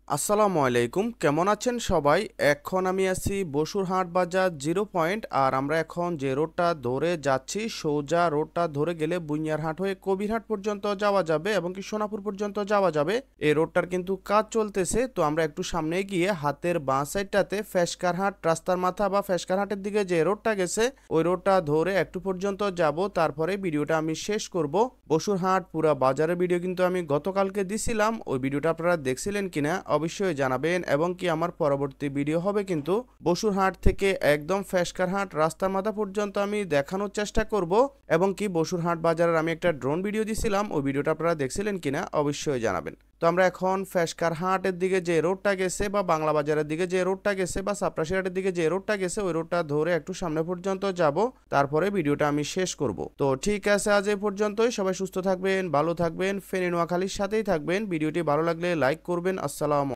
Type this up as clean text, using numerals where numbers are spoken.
আসসালামু আলাইকুম, কেমন আছেন সবাই? এখন আমি আছি বসুরহাট বাজার 0 পয়েন্ট। আর আমরা এখন যে রোডটা ধরে যাচ্ছি, সোজা রোডটা ধরে গেলে বুইয়ারহাট হয়ে কবিরহাট পর্যন্ত যাওয়া যাবে এবং কি সোনাপুর পর্যন্ত যাওয়া যাবে। এই রোডটার কিন্তু কাজ চলতেছে, তো আমরা একটু সামনে গিয়ে হাতের বাঁ সাইডটাতে ফেশকারহাট রাস্তার মাথা বা ফেশকারহাটের দিকে যে রোডটা গেছে ওই রোডটা ধরে একটু পর্যন্ত যাব, তারপরে ভিডিওটা আমি শেষ করব। বসুরহাট পুরা বাজারের ভিডিও কিন্তু আমি গতকালকে দিছিলাম, ওই ভিডিওটা আপনারা দেখছিলেন কিনা অবশ্যই জানাবেন। এবং কি আমার পরবর্তী ভিডিও হবে কিন্তু বসুরহাট থেকে একদম ফেশকারহাট রাস্তার মাথা পর্যন্ত আমি দেখানোর চেষ্টা করব। এবং কি বসুরহাট বাজারের আমি একটা ড্রোন ভিডিও দিছিলাম, ওই ভিডিওটা আপনারা দেখছিলেন কিনা অবশ্যই জানাবেন। তো আমরা এখন ফেশকারহাটের দিকে যে রোডটা গেছে বা বাংলা বাজারের দিকে যে রোডটা গেছে বা সাপ্রাশিহাটের দিকে যে রোডটা গেছে ওই রোডটা ধরে একটু সামনে পর্যন্ত যাব, তারপরে ভিডিওটা আমি শেষ করব। তো ঠিক আছে, আজ এই পর্যন্তই। সবাই সুস্থ থাকবেন, ভালো থাকবেন, ফেনী নোয়াখালীর সাথেই থাকবেন। ভিডিওটি ভালো লাগলে লাইক করবেন। আসসালাম।